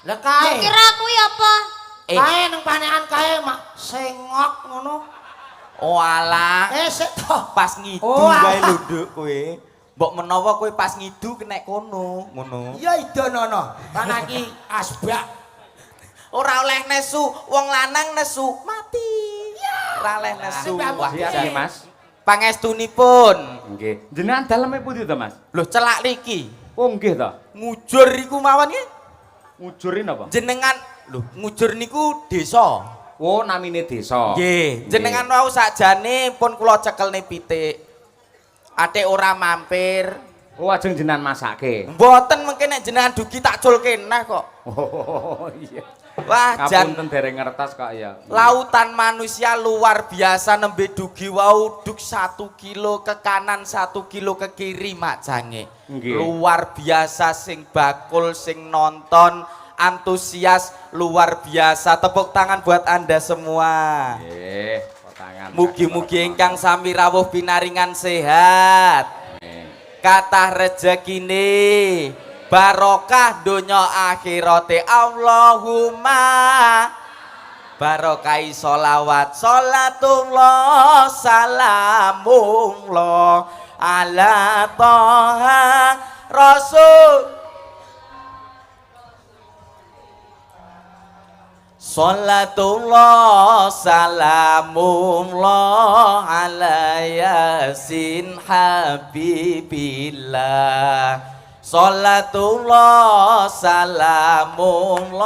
Lah kae. Kira kuwi apa? Kae nang panekan kae mak sengok ngono. Oh alah. Sik to. Pas ngidu kae lho Nduk kowe. Mbok menawa kowe pas ngidu kenek kono, ngono. Iya idonono. Kan iki asbak. Ora oleh nesu, wong lanang nesu mati. Ora oleh nesu. Wah, Siap Mas. Pangestunipun. Nggih. Jenengan daleme pundi to Mas? Lho celak niki. Oh nggih to. Ngujur iku mawon nggih. Ngujurin apa? Jenengan lho ngujur niku desa. Oh namine desa. Nggih, jenengan wau sakjane pun kula cekelne pitik. Ate ora mampir. Oh ajeng jenengan masake. Mboten mengke nek jenengan dugi tak culke nah kok. Oh iya. Wah, jan Kapunten dereng ngertos kok ya. lautan manusia luar biasa nembe dugi wau duk 1 kilo ke kanan 1 kilo ke kiri mak jange. Nggih. Luar biasa sing bakul sing nonton antusias luar biasa. Tepuk tangan buat Anda semua. Nggih, tangan. Mugi-mugi ingkang sami rawuh pinaringan sehat. Kathah rezekine, barokah donya akhirate Allahumma. Barokai sholawat sholatullah salamullah ala toha rasul. Salatullah salamullah ala yasin habibillah. Salatullah salamullah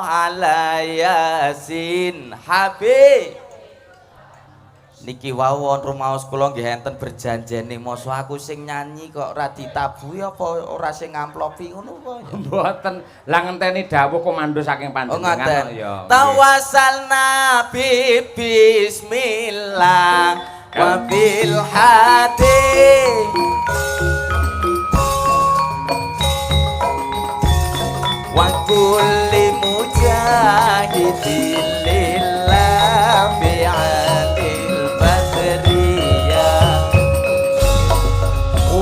ala yasin habib. Niki wawon rumaos kula nggih enten berjanjene mosok aku sing nyanyi kok ora ditabuhi apa ora sing ngamplopi ngono apa ya. Mboten. Lah ngenteni dawuh komando saking panjenengan ya. Tawassalna bi bismillah wa bil hadi wa kulli mujahidin lillah bi'alil badriyah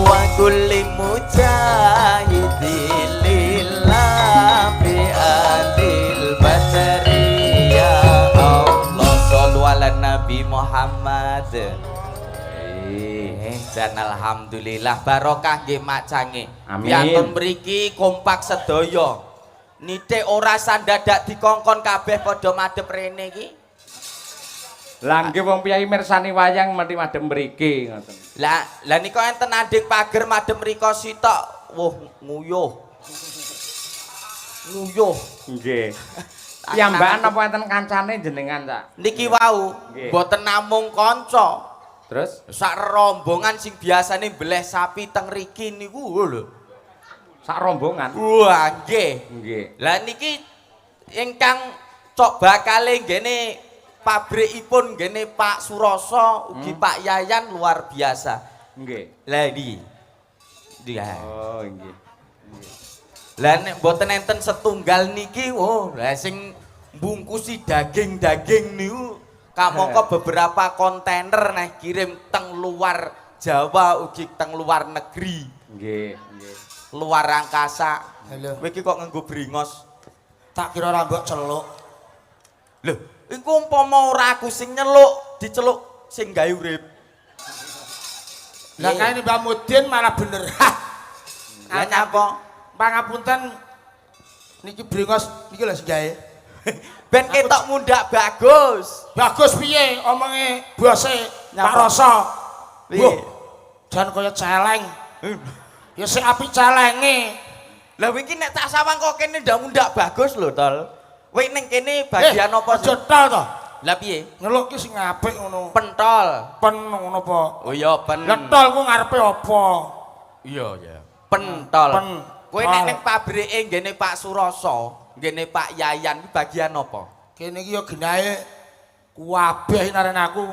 wa kulli mujahidin lillah bi'alil badriyah. Allah shollu ala Nabi Muhammad. Dan alhamdulillah barokah nggih mak cange. Amin. Piantun mriki kompak sedaya. Nithik ora sandadak dikongkon kabeh padha madhep rene iki. Lah nggih wong piyai mirsani wayang mesti madhem mriki ngoten. Lah nika enten andhing pager madhep mriko sitok. Woh, nguyuh. Nguyuh. Nggih. Piyambakan apa enten kancane jenengan, Cak? Niki wau Nggih. mboten namung kanca. Terus Sak rombongan sing biasane mbeleh sapi teng riki niku lho. sak rombongan. Wah, nggih. Nggih. Lah niki ingkang cok bakale nggene pabrikipun nggene Pak Suroso ugi Pak Yayan luar biasa. Nggih. Lah iki. Dia. Oh, nggih. Lah nek mboten enten setunggal niki, oh, lah sing mbungkusi daging-daging niku kamangka beberapa kontainer nah kirim teng luar Jawa ugi teng luar negeri. Nggih, nggih. Luar angkasa. Halo. Kowe iki kok nganggo bringos. Tak kira ora mbok celuk. Lho, iku umpama ora aku sing nyeluk, diceluk sing gawe urip. Lah kae Mbak Mudin malah bener. Hah. Lah nyapa? Pangapunten niki brengos niki lho sing gawe. Ben ketok mundak bagus. Bagus piye omonge bose Pak Nyapa? Rasa. Piye? Wah, jan kaya celeng. Ya sing apik celenge. Lah wingi nek tak sawang kok kene ndak mundak bagus lho, Tol. Kowe ning kene bagian apa sih? Aja tol to. Lah piye? Nyeluk ki sing apik ngono. Pentol. Pen ngono apa? Oh iya pen. Lah tol ku ngarepe apa? Iya ya. Pentol. Pen. Kowe nek ning pabrike ngene Pak Suroso, ngene Pak Yayan iki bagian apa? Kene iki ya genahe kuwabeh naren aku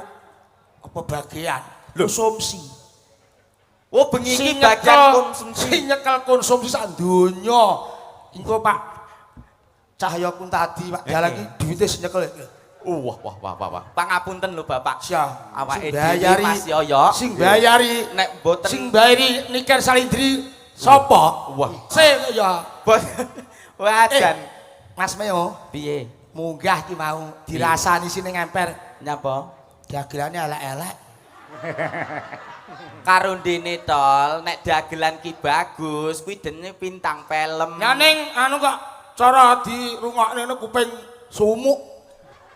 apa bagian? Konsumsi. Oh bengi iki Sing bagian nyekel- konsumsi. Sing nyekel konsumsi sak donya. Engko Pak Cahya tadi Pak Dalang iki duwite sing nyekel. Wah. Pangapunten lho Bapak. Sia, Awake sing dhewe bayari Mas Yoyo. sing bayari Nek mboten sing bayari Niken Salindri sapa? Wah. Sing ya. Wajan. Mas Meo, Piye? munggah ki mau dirasani sini ngemper. Nyapa? Dagelane elek-elek. Karo dene tol, nek dagelan ki bagus, kuwi dene bintang film. Ya ning anu kok cara dirungokne kuping sumuk.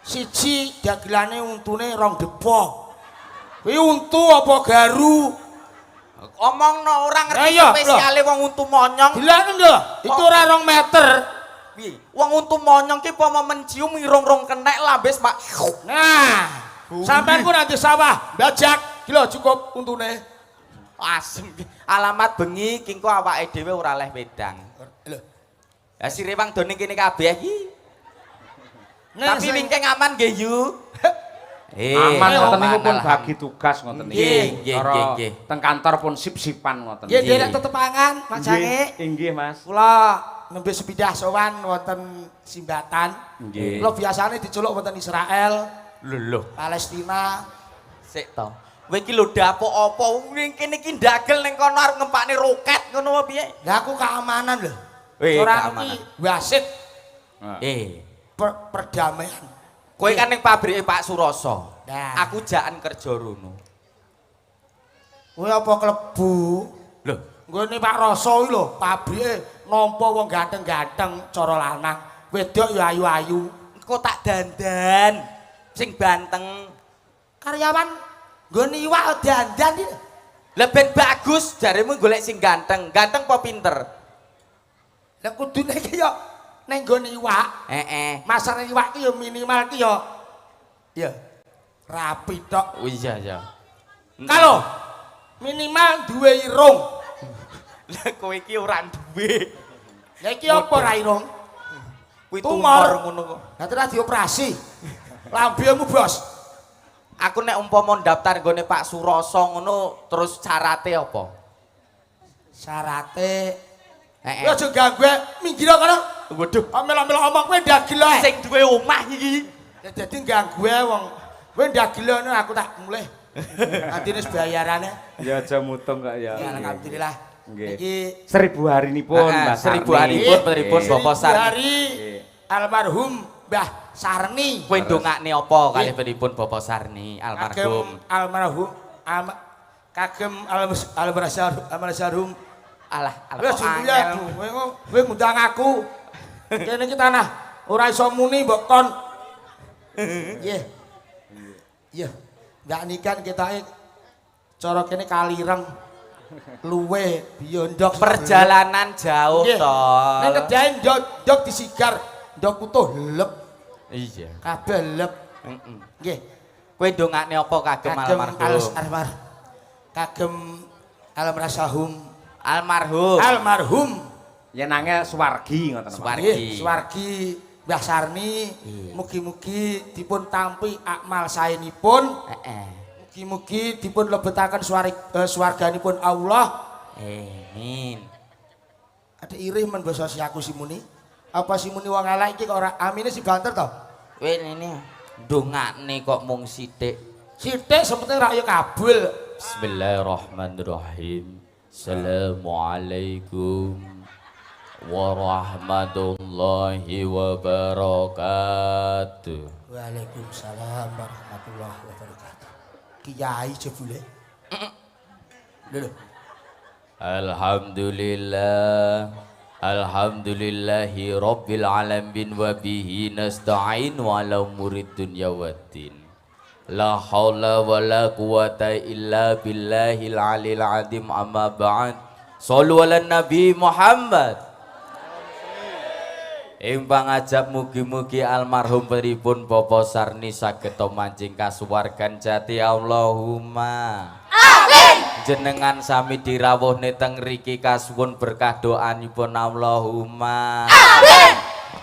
Siji dagelane untune rong depo. Kuwi untu apa garu? Omongno ora ngerti Ya, iya, spesiale wong untu monyong. Dilane lho, itu ora 2 meter. Piye? Wong untu monyong ki apa mencium irung-rong kenek lambes mak. Nah, sampean ku nanti sawah bajak, kilo cukup untune. Asem. Alamat bengi ki engko awake dhewe ora leh wedang. Lho, Ya sirewang done kene kabeh iki. Tapi sing- wingking aman nggih yu. Aman ngoten niku pun alhamdulillah. bagi tugas ngoten niku. Nggih, nggih, Cara nggih. teng kantor pun sip-sipan ngoten Nggih, niku. derek tetepangan, Mas Jange. Nggih, Mas. Kula nembe sepidah sowan wonten Simbatan. Nggih. Kula biasane diceluk wonten Israel, Lho, Palestina. sik to. Kowe iki lho dapuk apa? Wing kene iki ndagel ning kono arep ngempakne roket ngono apa piye? Lah aku keamanan lho. Weh, Ora keamanan. iki wasit perdamaian. Kowe kan ning pabrike Pak Suroso. Nah. Aku jakan kerja rono. Kowe apa klebu? Lho, Nggone Pak Roso iki lho, pabrike nampa wong ganteng-ganteng cara lanang. Wedok ya ayu-ayu. engko tak dandan sing banteng. Karyawan nggone iwak dandan iki. Lah ben bagus jaremu golek sing ganteng. Ganteng apa pinter? Lah kudune iki ya ning nggone iwak. Masane iwak ki ya minimal ki ya rapi tok. Oh iya ya. Kalau minimal duwe irung. Lah kowe iki ora duwe. Ya iki apa ra irung? Kuwi Tumor. tumor ngono kok. Lah terus dioperasi. Lambemu, Bos. Aku nek umpama daftar nggone Pak Suroso ngono terus syarate apa? Syarate Heeh. ya aja ganggu minggir kono. Waduh, Amel-amel omong kowe ndagel ae. sing duwe omah iki. Ya dadi ganggu wong. Kowe ndagel ngono aku tak mulih. Nanti wis bayarane. Ya aja mutung kok ya. Ya alhamdulillah. Nggih. Iki 1000 hari nipun, Mbak 1000 Sarni. hari pun pripun Bapak Sarni. Hari almarhum Mbah Sarni. Kowe ndongakne apa kalih pripun Bapak Sarni almarhum? Almarhum kagem almarhum. Alah, Wis ya, kowe ngundang aku. Kene iki tanah ora iso muni mbok kon. Nggih. Iya. Ndak nikan ketake cara kene kalireng. Luwe biyondok Perjalanan jauh Nggih. to. Nek kedae ndok disigar, ndok utuh lep, Iya. kabeh lep. Heeh. Nggih. Kowe ndongakne apa kagem Kagem almarhum? Kagem almarhum. Almarhum. Almarhum. Yenange suwargi ngoten. Mas. Suwargi. Nggih, Suwargi Mbah Sarni, mugi-mugi dipun tampi akmal saenipun, Heeh. mugi-mugi dipun lebetaken swarganipun Allah. Amin. Ada irih men basa si aku simuni. Apa simuni wong elek iki kok ora amine si banter to? Kowe ini ndongakne kok mung sithik. Sithik sepenting rak ya kabul. Bismillahirrahmanirrahim. Assalamualaikum warahmatullahi wabarakatuh. Waalaikumsalam warahmatullahi wabarakatuh. Kiai jebule. Lho. Alhamdulillah. Alhamdulillahi rabbil alamin wa bihi nasta'in wa ala umurid dunya waddin. La haula wa la quwata illa billahil alil azim amma ba'd. Shallu ala nabi Muhammad. Ing pangajab mugi-mugi almarhum pripun Bapak Sarni saged mancing kasuwargan jati Allahumma. Amin. Jenengan sami dirawuhne teng mriki kasuwun berkah doanipun Allahumma. Amin.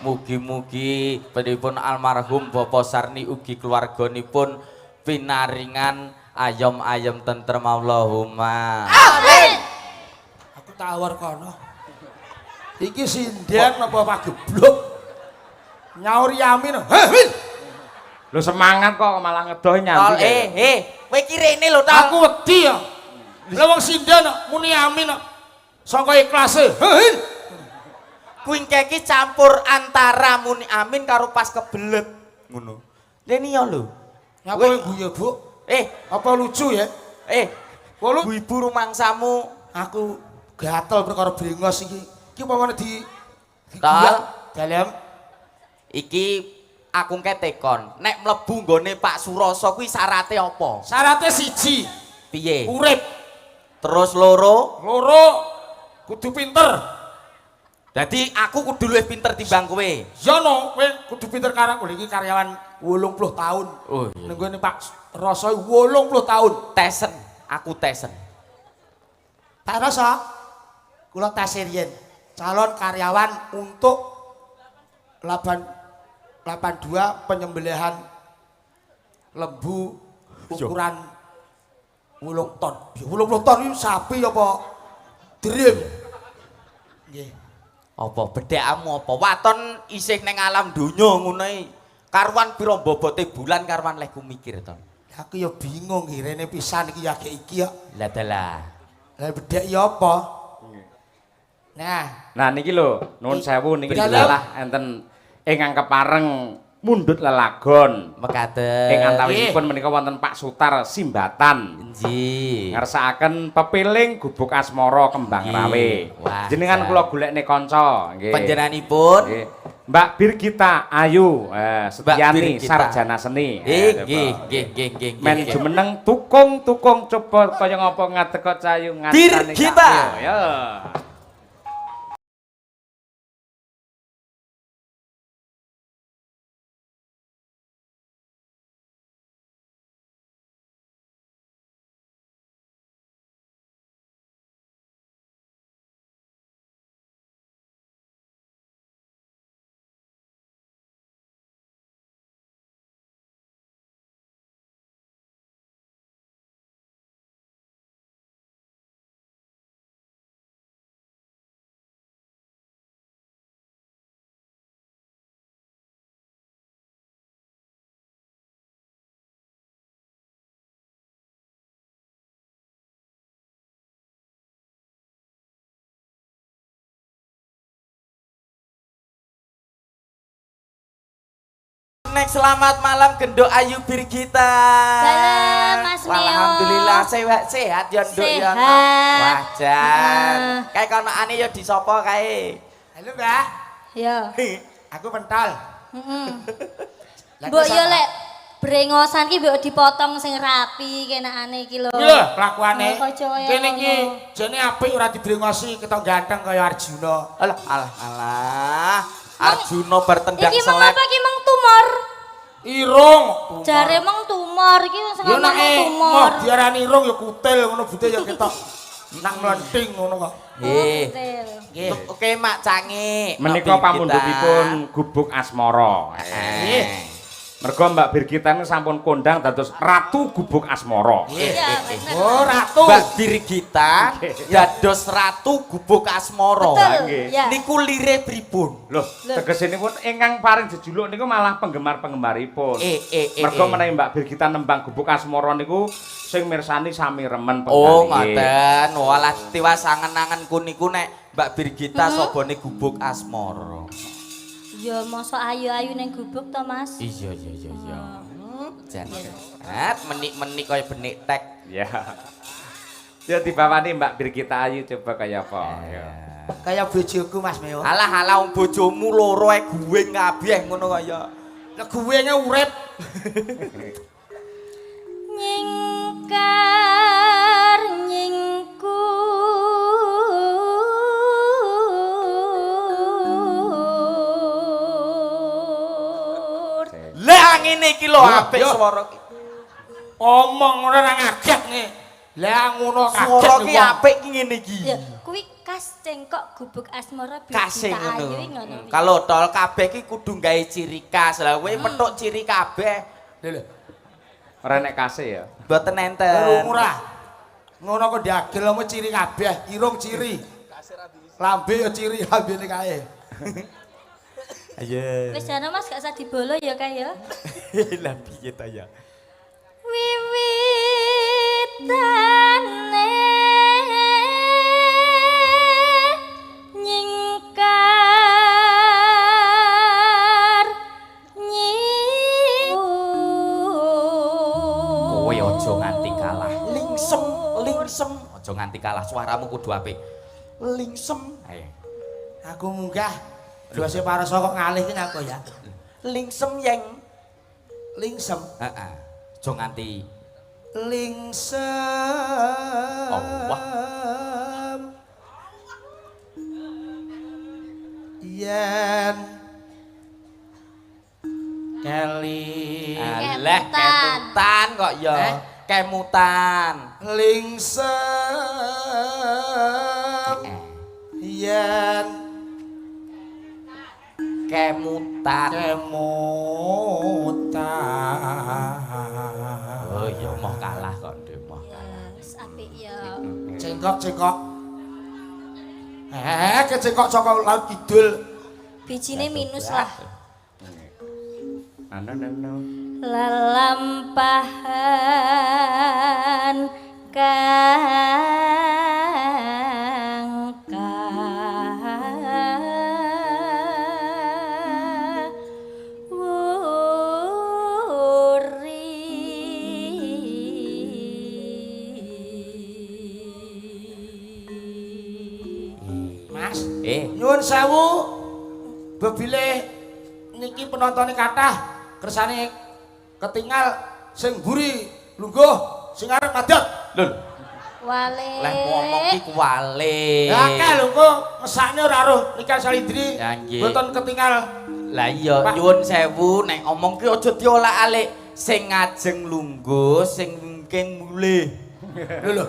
Mugi-mugi pripun almarhum Bapak Sarni ugi keluarganipun pinaringan ayom-ayom tentrem Allahumma. Amin. Aku tawar kono. Iki sinden apa pageblok? Nyaur yamin. Heh, Lho semangat kok malah ngedoh Tol nyanti. kowe iki rene lho Tol. aku wedi ya. Lah wong sinden muni amin kok. Sangka ikhlase. Heh. Kuwi iki campur antara muni amin karo pas kebelet ngono. Leni ya lho. Ngapa guyu, Bu? Apa lucu ya? Wolu ibu rumangsamu aku gatel perkara brengos iki. Iki pamane di Tal dalem iki aku ketekon. Nek mlebu nggone Pak Suroso kuwi syarate apa? Syarate siji. Piye? Urip. Terus loro? Loro kudu pinter. Jadi aku kudu luwih pinter timbang kowe. Ya no, kowe kudu pinter karang kowe iki karyawan 80 tahun. Oh iya. Ning gone Pak Roso 80 tahun. Tesen, aku tesen. Pak Roso, kula tes riyen. Calon karyawan untuk 82 penyembelihan lembu ukuran 8 ton. 80 ton iki sapi apa drim? Nggih. Apa bedhekamu apa? Waton isih ning alam donya ngono iki. Karuan pira bobote bulan karuan leh ku mikir to. Aku ya bingung iki rene pisan iki ya iki ya. Lah dalah. Lah bedhek ya apa? Nah niki lho, nuwun sewu niki Dalam. dalah enten ingkang kepareng mundhut lelagon. Mekaten. Ing antawisipun menika wonten Pak Sutar Simbatan. Nggih. Ngersakaken pepiling gubuk asmara kembang rawe. Wah, Jenengan kula golekne kanca nggih. Panjenenganipun Nggih. Mbak Birgita Ayu, Setiani Birgita. sarjana seni. Nggih. Men jumeneng tukung-tukung coba kaya ngapa ngadeka cayu ngatane. Birgita. Ya. Nek selamat malam Gendok Ayu Birgita. Dalam Mas Mio. Alhamdulillah sehat ya Nduk ya. Sehat. Wajan. Kae konokane ya disapa kae? Halo, Mbak. Ya. Aku pentol. Mbok yo lek brengosan ki mbok dipotong sing rapi kenakane iki lho. Iki lho kelakuane. Aja kaya Kene ngono. iki jane apik ora dibrengosi ketok ganteng kaya Arjuna. Alah. Arjuna bertendang Iki mong selek. apa iki mong tumor? Irung. Jare mong tumor iki wong sing Ya ngomong nek tumor. mau diarani irung ya kutil ngono bute ya ketok. Nang mlenting ngono kok. Nggih. Nggih. Oke Mak Cangi. Menika pamundhutipun gubuk asmara. Nggih. Mergo Mbak Birgita ini sampun kondang dados Ratu Gubuk Asmara. Iya, bener. Oh, ratu. Mbak Birgita dados Ratu Gubuk Asmara. Betul. Ya. Niku lire pripun? Loh, tegesinipun ingkang paring jejuluk niku malah penggemar-penggemaripun. Mergo menawi Mbak Birgita nembang Gubuk Asmara niku sing mirsani sami remen Oh, penggalih. ngoten. Walah tiwas angen-angenku niku nek Mbak Birgita sobone Gubuk Asmara. Ya mosok ayu-ayu ning gubuk to, Mas. Iya. Jan. Menik-menik kaya benik tek. Ya. Ya dibawani Mbak Birgita Ayu coba kaya apa. Ya. Kaya bojoku Mas Meo. Alah wong bojomu loro ae guwing kabeh ngono kaya. Lah guwenge urip. Nyingkar nyingku Lah ngene iki lho apik swara ki. Omong ora nang agak nih. Lah ngono Swara ki wong. apik ki ngene iki. ya kuwi kas cengkok gubuk asmara Kasih Birgita Ayu ngono. ngono. Kalau tol kabeh ki kudu gawe ciri khas. Lah kowe petuk ciri kabeh. Lho. Ora nek kasih ya. Mboten enten. Irung ora. Ngono kok diagel omo ciri kabeh, irung ciri. Lambe ya ciri lambene kae. Ayo. Wis jane Mas gak usah dibolo ya kae ya. Lah piye ta ya? Wiwitane nyingkar Aja nganti kalah. Lingsem, lingsem. Aja nganti kalah. Suaramu kudu apik. Lingsem. Ayo. Aku munggah. Dose Paraso kok ngalih ki aku ya. Lingsem yeng. Lingsem. Heeh. Aja nganti lingsem. Allah. Yen Keli Alah kemutan kok ya. Kemutan. Lingsem yen Kemutan. Oh ya mau kalah kok Ndek, mau kalah. Wis apik ya. Cengkok. Kecengkok saka laut kidul. Bijine minus lah. Anu. Lelampahan kang Mas, nyuwun sewu. Bebile niki penontonnya kathah kersane ketinggal sing mburi lungguh sing arep madhep. Lho, wale. leh ngomong ki kuwale. Ya akeh lho kok ngesakne ora roh nikah salindri. Ya nggih. Mboten ketinggal. Lah iya nyuwun sewu nek ngomong ki aja diolak-alik. Sing ngajeng lungguh, sing wingking mulih. Lho.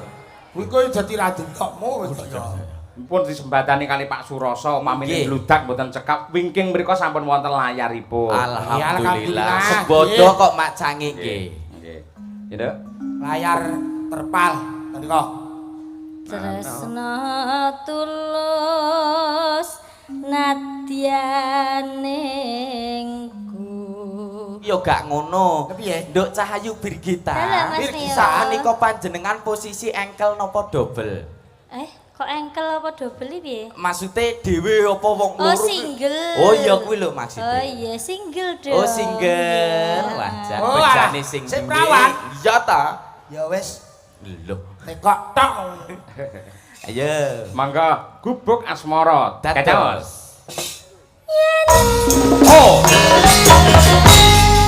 Kuwi kok dadi raden kokmu wis kok ya. Pun disembadani kali Pak Suroso mamine bludak mboten cekap wingking mriku sampun wonten layaripun. Alhamdulillah. Sebodo kok Mak Cangi nggih. Nggih. Ya, Layar terpal menika. Tresna tulus nadyaningku. Ya gak ngono. Kepiye? Nduk Cahayu Birgita. Dalah, Mas Nio. Sanika panjenengan posisi engkel napa double? Kok engkel apa double iki piye? Maksude dhewe apa wong loro? Oh, single. Oh iya kuwi lho maksude. Oh iya, single dong. Oh single. Wajar Oh, bejane alah, sing sing duwe. prawan. Iya ta? Ya wis, Lho. tekok tok. Ayo. Mangga gubuk asmara Dados. Oh.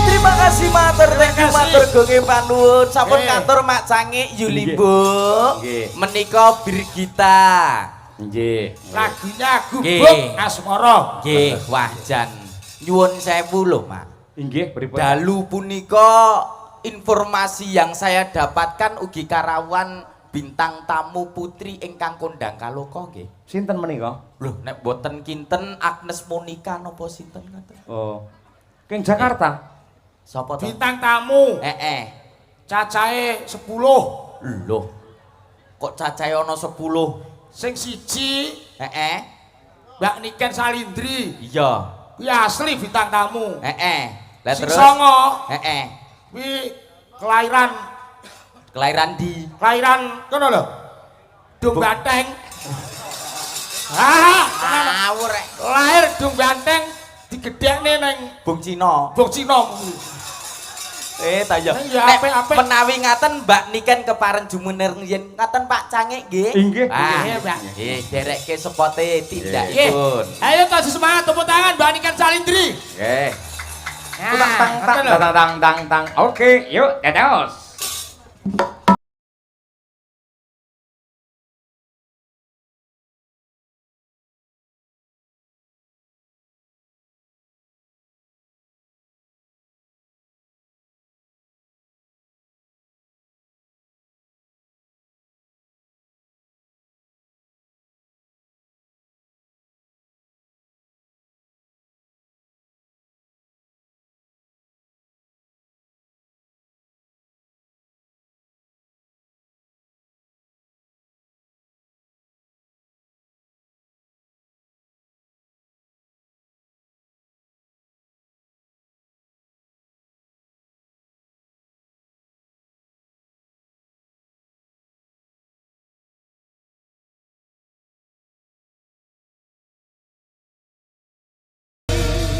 Terima kasih matur, thank you matur gonge panuwun. Sampun Eh. kantor Mak Cangi Yuli Nggih. Bu. Nggih. Menika Birgita. Nggih. Lagunya gubuk Nggih. asmara. Nggih, wajan. Nyuwun sewu lho, Mak. Inggih pripun? Dalu punika informasi yang saya dapatkan ugi karawan bintang tamu putri ingkang kondang kaloka nggih. Sinten menika? Lho, nek boten kinten Agnes Monica napa sinten ngoten? Oh. King Jakarta. Sapa to? Bintang tamu cacahe 10. Lho. Kok cacahe ana 10? Sing siji Mbak Niken Salindri. Iya. Kuwi asli bintang tamu. Lah Sing terus? songo kuwi Kelahiran di kelahiran kono lho. Dung Banteng. ngawur rek. Lahir Dung Banteng digedhekne ning Bung Cina. Bung Cina. Ta ya. Ya, Nek apik-apik. menawi ngaten Mbak Niken kepareng jumeneng yen ngaten Pak Cangik nggih. Inggih. Nggih, Mbak. Nggih, derekke spote Nggih. tindakipun. Ayo kasih semangat tepuk tangan Mbak Niken Salindri. Nggih. Nah, Tang. Oke, yuk, dados.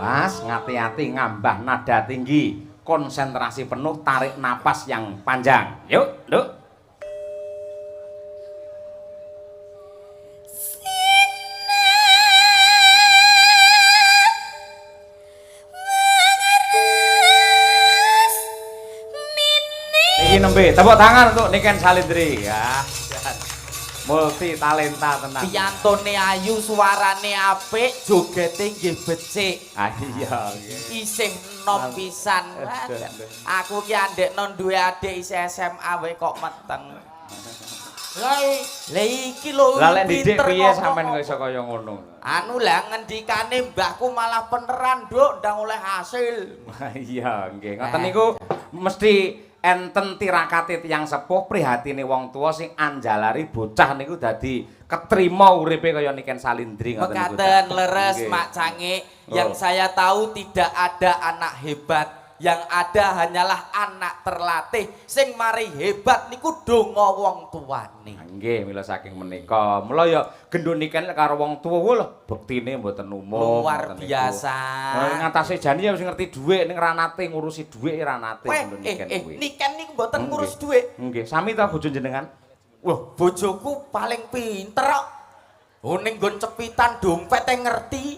Mas, ngati-hati ngambah nada tinggi, konsentrasi penuh, tarik napas yang panjang. Yuk, Nduk. Iki nembe, tepuk tangan untuk Niken Salindri ya. Multi talenta tenan. Piyantone ayu, suarane apik, jogete nggih becik. Ah iya nggih. Isih enom pisan. Aku ki andekno duwe adik isih SMA wae kok meteng. Lah iki lho. Lah lek didik pinter piye kok. sampean kok iso kaya ngono? Anu lah ngendikane mbahku malah peneran, Nduk, ndang oleh hasil. Iya nggih. Ngoten niku mesti enten tirakate tiyang sepuh prihatine wong tuwa sing anjalari bocah niku dadi ketrima uripe kaya Niken Salindri ngoten niku. Mekaten leres Nggih. Mak Cange, yang saya tahu tidak ada anak hebat, yang ada hanyalah anak terlatih sing mari hebat niku donga wong tuane. Nggih, mila saking menika. Mula ya gendho Niken karo wong tuwa lho bektine mboten umum. Luar ngoten niku. biasa. Ngatasé jane ya wis ngerti dhuwit ning ra nate ngurusi dhuwit ra nate Weh, gendho Niken kuwi. Niken niku mboten ngurus dhuwit. Nggih, sami ta bojo jenengan? Wah, bojoku paling pinter kok. Oh ning nggon cepitan dompet ngerti.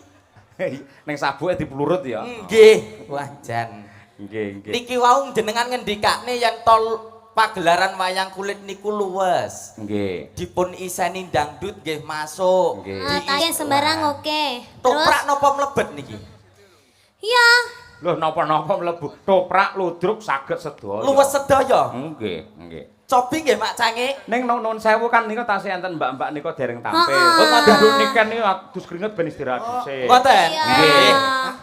Ning sabuke dipelurut ya. Nggih, wajan. Nggih, nggih. Niki wau jenengan ngendikane yen tol pagelaran wayang kulit niku luwes. Nggih. Dipun iseni dangdut nggih masuk. Nggih. Tanya sembarang oke. Terus? Toprak napa mlebet niki? Ya. Lho napa-napa mlebu. Toprak ludruk saged sedaya. Luwes sedaya. Nggih, nggih. Cobi nggih Mak Cange. Ning nuwun sewu kan nika tasih enten mbak-mbak nika dereng tampil. Heeh. Oh, kadang Niken niku adus keringet ben istirahat dhisik. Mboten. Iya. Nggih.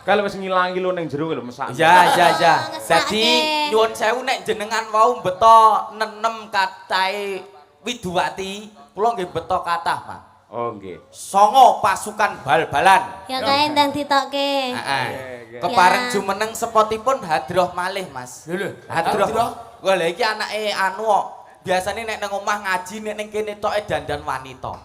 Kalau wis ngilangi lho ning jero lho mesak. Ya, ya, ya. ngesake. Dadi nyuwun sewu nek jenengan wau beto nenem katahe Widuwati, kula nggih beto kathah, Pak. Oh, nggih. 9 pasukan bal-balan. Ya kae ndang ditokke. Heeh. Nggih. Kepareng Ya. jumeneng spotipun hadroh malih, Mas. Lho, Hadroh. Wah, lha iki anake anu kok. Biasane nek nang omah ngaji nek ning kene toke dandan wanita.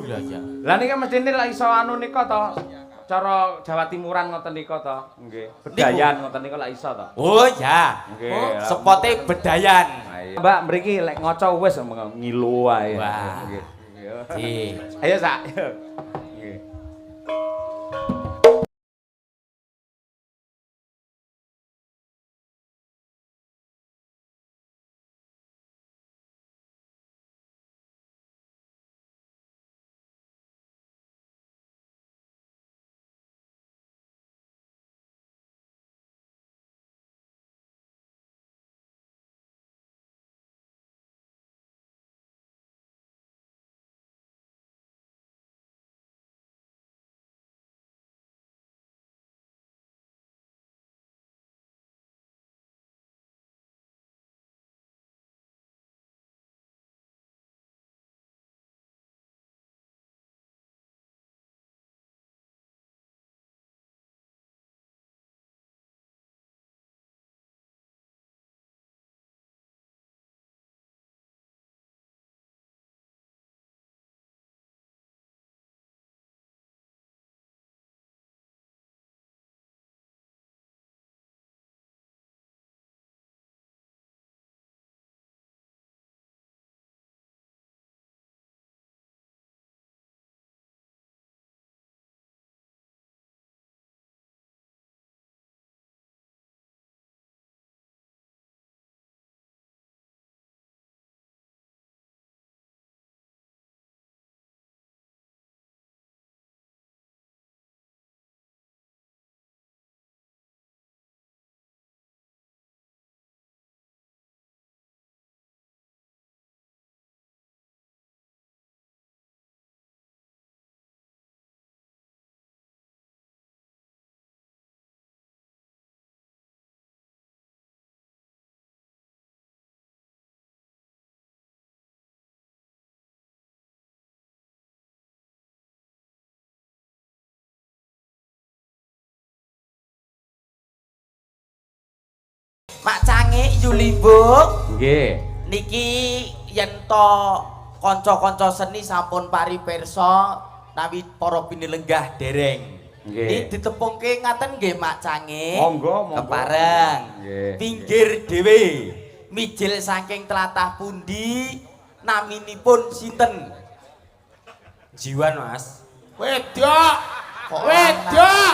Ya ya. Lah niki mestine lek iso anu nika to. Cara Jawa Timuran ngoten nika to. Nggih. Bedayan ngoten nika lek iso to. Oh ya. Nggih. Sepote bedayan. Mbak mriki lek ngaca wis ngilu wae. Wah. Nggih. Nggih. Ayo Sak. Nggih. Mak Cange Yulibo. Nggih. Niki yen to kanca-kanca seni sampun paripirsa nawi para pinilenggah dereng. Nggih. Iki ditepungke ngaten nggih Mak Cange. Monggo, monggo. Kepareng. Nggih. Pinggir dhewe. Mijil saking tlatah pundi? Naminipun sinten? Jiwan, Mas. Wedok. Kok Wedok.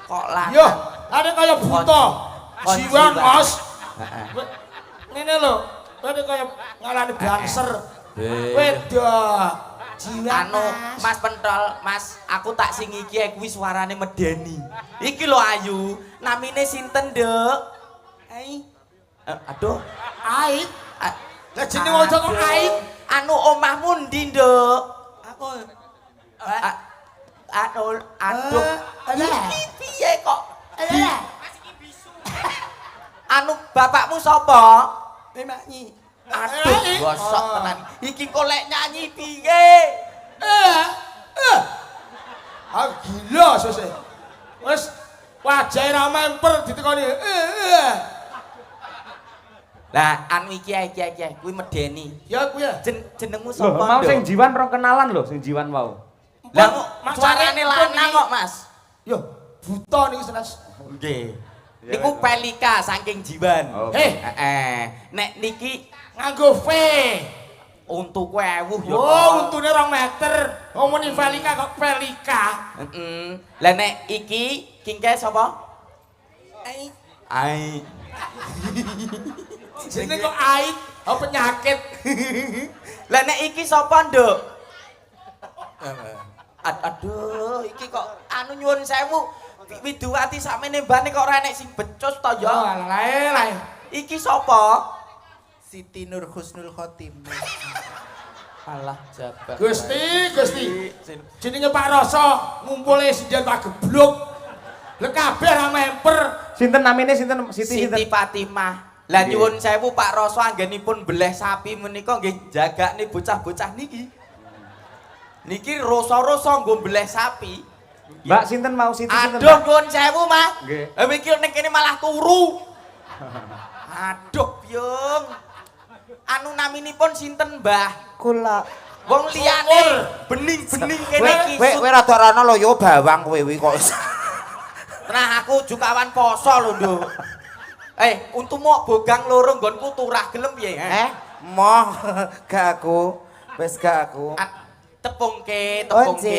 Kok lanang? Yo, ada kaya buta. Kon Jiwan, jiwan. Mas. Heeh. Ngene lho, ada kaya ngalani bangser. Be. Wedok. Jiwan, Anu, Mas Pentol, Mas, aku tak sing iki ae kuwi suarane medeni. Iki lho Ayu, namine sinten, Nduk? Ai. Aduh. Ait. A- Lah jenenge wong kok ait. Anu omahmu ndi, Nduk? Aku. Aduh. Alah. Iki piye kok? Alah. Anu bapakmu sapa? Emak nyi. Aduh, gosok tenan. Iki kok lek nyanyi piye? Ah gila sese. Wis wajahe ra memper ditekoni. Lah, anu iki ae kuwi medeni. Ya kuwi ya. Jenengmu Loh, sapa? mau Nduk? sing jiwan rong kenalan lho, sing jiwan mau. Lah, Mas suarane Cari, lanang Tony. kok, Mas. Yo, buta niki senas. Nggih. Niku pelika saking jiwan. Oh. Nek niki Nganggo V. untuku 1000 ya. Oh, untune 2 meter. Ngomongin Velika kok Velika. Heeh. Lah nek iki kingke sapa? Ait. Ai. Jenenge kok ait, oh penyakit. Lah nek iki sapa, Nduk? Aduh, iki kok anu nyuwun sewu. Widuwati sakmene mbane kok ora enek sing becus to Yo, ya. lae. Iki sapa? Siti Nur Husnul Khotimah. Alah jabat. Gusti. Jenenge Pak Rasa, ngumpule sinjen Pak Gebluk. Lah kabeh ra memper. Sinten namine sinten? Siti Siti sinten? Fatimah. Lah Nggih. nyuwun sewu Pak Rasa anggenipun beleh sapi menika nggih jagakne bocah-bocah niki. Niki rasa-rasa nggo beleh sapi. Mbak sinten mau Siti sinten? Aduh nyuwun sewu, Mas. Nggih. Iki ning kene malah turu. Aduh, Byung. Anu naminipun sinten, Mbah? Kula. Wong liyane bening-bening kene iki. Kowe rada rono lho yo bawang kowe kok. Nah aku jukawan poso lho, Nduk. Untumu bogang loro nggonku turah gelem piye? Moh gak aku. Wis gak aku. Tepungke. Once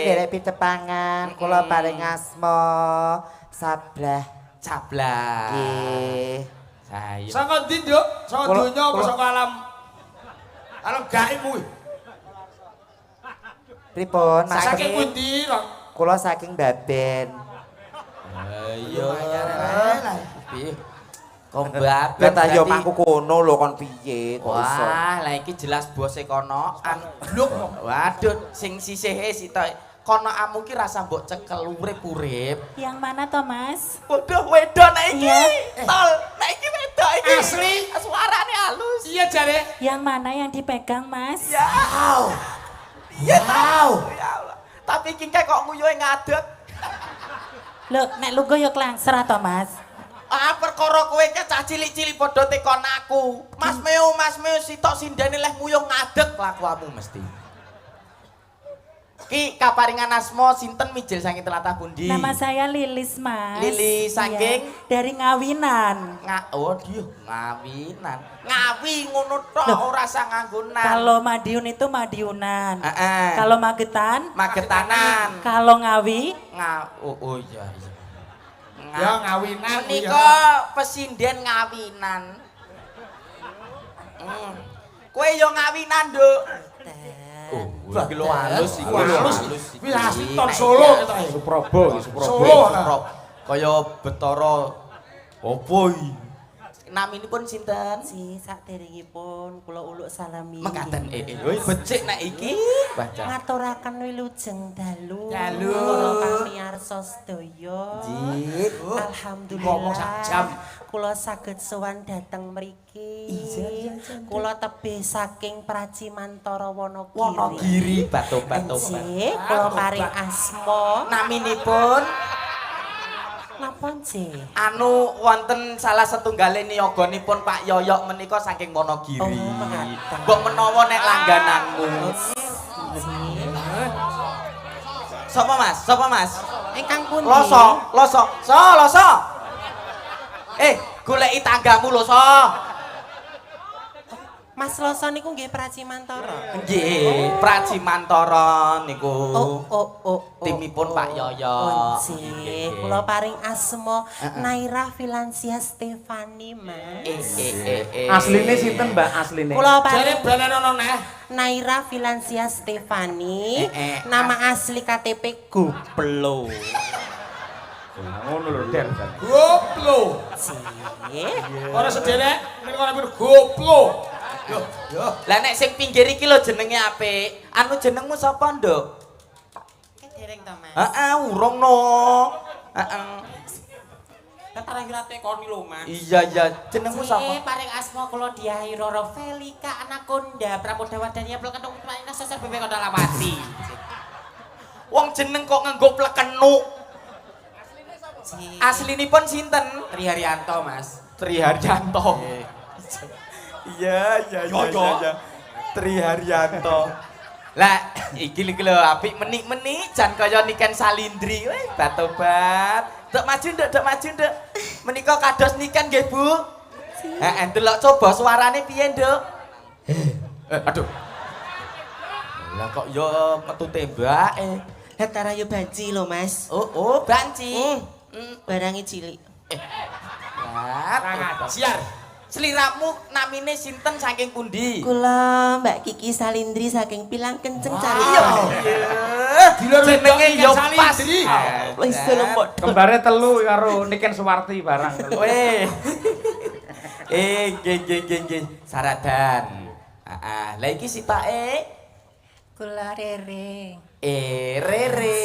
derek pitepangan kula paring asma Sablah. Cablah. Nggih. Saya. Saka ndi, Nduk? Saka Kula- donya apa kula- saka alam? Alam gaibmu. Pripun? Saking Mas? pundi, Rok? Kula saking Baben. Ayo. Piye? Kok mbak Lah ta yo mangku kono lho kon piye kok iso. Wah, lah iki jelas bose kono. Bluk. Waduh, sing sisihe sitok. Kono amu ki rasa mbok cekel urip-urip. Yang mana Thomas? Waduh, wedok nek iki. Iya. Tol, nek iki wedok iki. Asli? Suarane halus. Iya jare. Yang mana yang dipegang Mas? Ya. Ya tahu. Ya Allah. Tapi iki kok nguyuhe ngadeg. Loh, nek lugo yo klangser to Mas? Perkara kowe ke cah cilik-cilik padha tekon aku. Mas Meo sitok sindene leh nguyuh ngadeg kelakuanmu mesti. Ki kaparingan asma sinten mijil saking tlatah pundi? Nama saya Lilis Mas. Lilis saking? Iya, dari Ngawinan. Ngawinan. Ngawi ngono tok Loh. ora usah nganggonan. Kalau Madiun itu Madiunan. Heeh. Kalau Magetan, Magetanan. kalau Ngawi, Oh iya. Ya ngawinan. Menika pesinden ngawinan. Kowe yo ngawinan, Nduk. Oh, iki lho halus iki. Halus. iki. Kuwi asli ton Solo kita. Suprobo iki Suprobo. Solo. nah. Kaya Betara opo iki? Naminipun sinten? si saderengipun kula uluk salami. Mekaten woi becik nek iki. Baca. Ngaturaken wilujeng dalu. Dalu. Para pamirsa sedaya. Jit. Ngomong Alhamdulillah. sak jam. Kula saged sowan dhateng mriki. Iya. Kula tebih saking Pracimantara Wonogiri. Wonogiri batu-batu. Nggih, kula paring asma. Naminipun Napa nggih? anu wonten salah setunggalé niyaganipun Pak Yoyok menika saking Wonogiri. Oh, mekaten. Mbok menawa nek langgananmu. Sapa Mas? Sapa Mas? Ingkang pundi? Loso. Goleki tanggamu Loso. Mas Loso niku nggih Pracimantara. Nggih, Pracimantara niku. Oh. Timipun Pak Yoyo. Oh, nggih. Kula paring asma Naira Filansia Stefani, Mas. Asline sinten, Mbak? Asline. Kula Jare paring balen ono neh. Naira Filansia Stefani. Nama asli KTP Goplo. Ngono lho, Den. Goplo. Nggih. Ora sedene ning kono goplo. Yo. Lah nek sing pinggir iki lho jenenge apik. Anu jenengmu sapa, Nduk? Dereng to, Mas. Heeh, urung no. Heeh. Terakhir tekoni lho, Mas. Iya, jenengmu sapa? Paring asma kula Diahi Roro Felika Anaconda Pramodawardhani Plekenu Maina Sesar Bebek Kodalawati. Wong jeneng kok nganggo plekenuk. Aslinipun sinten? Tri Haryanto, Mas. Tri Haryanto. Iya. Tri Haryanto. Lah, iki lho apik menik-menik jan kaya niken Salindri. Weh, batobat. Dok maju, Nduk. Menika kados niken nggih, Bu. Heeh, delok coba suarane piye, Nduk? Aduh. Lah kok yo metu tembake. Hetarayu banci lho, Mas. Oh, banci. Barangi cilik. Siar. Sliramu namine sinten saking pundi? Kula Mbak Kiki Salindri saking Pilang Kenceng cari. Iya. Jenenge yo pas. Wis lembut. Kembare telu karo Niken Suwarti barang. Weh. Nggih. Saradan. Heeh. Lah iki sitake Kula Rere. Rere.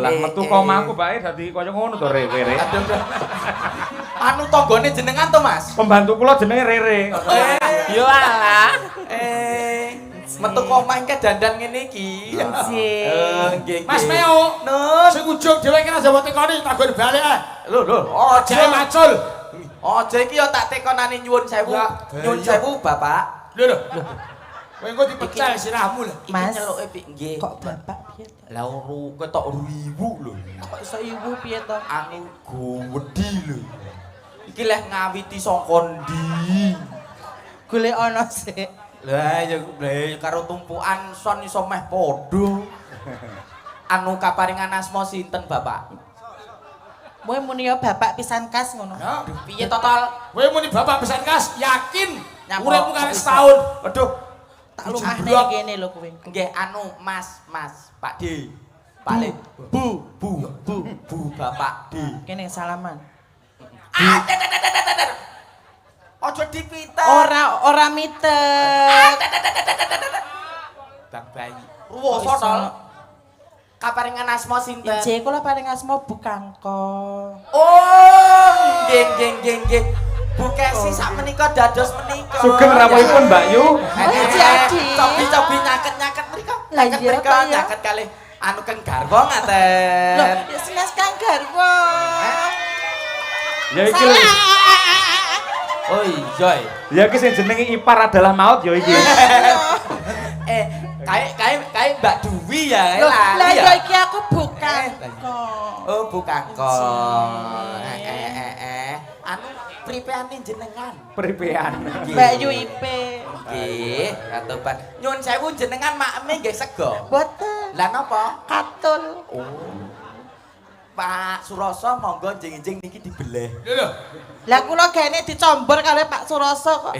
Lah metu komaku bae dadi kaya ngono to Rere. Anu tanggane jenengan to, Mas? Pembantu kula jenenge Rere. Yo alah. Metu komah engke dandan ngene iki. Nggih. Mas Meo. Nun. Sing ujug dhewe kira jawa tekoni takon balik ae. Lho, Jae macul. Aja iki yo tak tekonane nyuwun sewu. Nyuwun sewu, Bapak. Lho. Kowe engko dipecel sirahmu lho. Mas. Nyeluke pik nggih. Kok Bapak piye to? Lah ketok riwu lho. Kok iso ibu piye to? Anu gowedi lho. Iki leh ngawiti saka ndi? Golek ana sik. Lah ya karo tumpukan son iso meh padha. Anu kaparingan asma sinten, Bapak? Kowe muni ya bapak pisan kas ngono. Piye total? Kowe muni bapak pesan kas yakin Nyapa? uripmu kan setahun. Waduh, Tak lumah nek kene lho kowe. nggih anu Mas, Pak D. Pak Le. Bu, Bapak D. Kene salaman. Ojo dipiter. Ora mitet. Bang bayi. Ruwoso tol. Kaparingan asma sinten? Ije kula paring asma Bukangko. Oh, nggih. Bu Kesi sak menika dados menika. Sugeng rawuhipun Mbak Yu. jadi. Cobi nyaket mriko. Lah iya to ya. Nyaket kalih anu Kang Garwa ngaten. Loh, ya Mas Kang Garwa. Ya iki lho. Oh iya. Ya iki sing jenenge ipar adalah maut ya iki. Kae Mbak Duwi ya, Lah ya. ya iki aku Bukangko. Oh, Bukangko. Anu pripeane jenengan? Pripean. Mbak Yu IP. Nggih, katoban. Nyuwun sewu jenengan makeme nggih sego. Boten. Lah napa? Katul. Oh. Pak Suroso monggo njing-njing niki dibeleh. Lho. Lah kula gene dicombor karo Pak Suroso kok.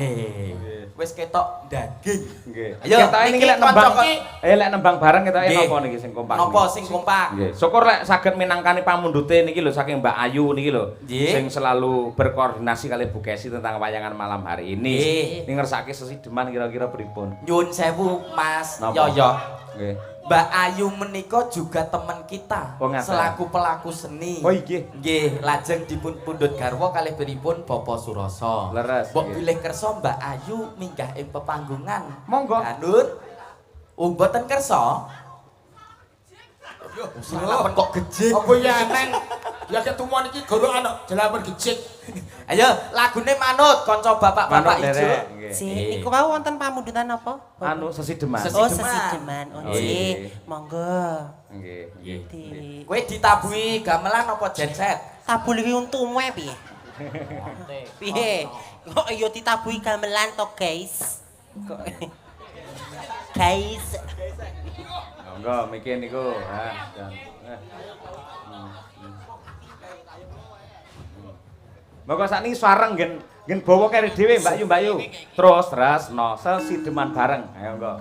Wis ketok daging. Nggih. Ayo, Ketoke niki niki lek nembang. koncoke. Lek nembang bareng ketoke Nggih. napa niki sing kompak? Napa sing kompak? Nggih. Syukur lek saged minangkani pamundhute niki lho saking Mbak Ayu niki lho. Nggih. Sing selalu berkoordinasi kali Bu Kesi tentang wayangan malam hari ini. Nggih. Ini ngersake sesideman kira-kira pripun? Nyuwun sewu Mas Napa? Yoyo. Nggih. Mbak Ayu menika juga teman kita Oh, ngaten. selaku pelaku seni. Oh nggih. Nggih, lajeng dipun pundhut garwa kalih pripun Bapak Suroso. Leres, Mbok nggih. bilih kersa Mbak Ayu minggah ing pepanggungan. Monggo. Kanur. Mboten kersa? Salah kok gejek. Apa ya neng Ya ketemuan iki goro ana jelamer gecik. Ayo lagune manut kanca bapak-bapak Manut ijo. derek, nggih. Si, niku mau wonten pamundutan apa? Anu sesideman. Oh, sesideman. Oh, Oh, nggih. iya. Monggo. Nggih, nggih. Di Kowe ditabuhi gamelan apa genset? tabul iki untume piye? Piye? Kok yo ditabuhi gamelan to, guys? Kok guys. Monggo mikir niku. Monggo sakniki sareng ngen bawa keri dhewe Mbak Yu. Terus no sesideman bareng. Ayo monggo.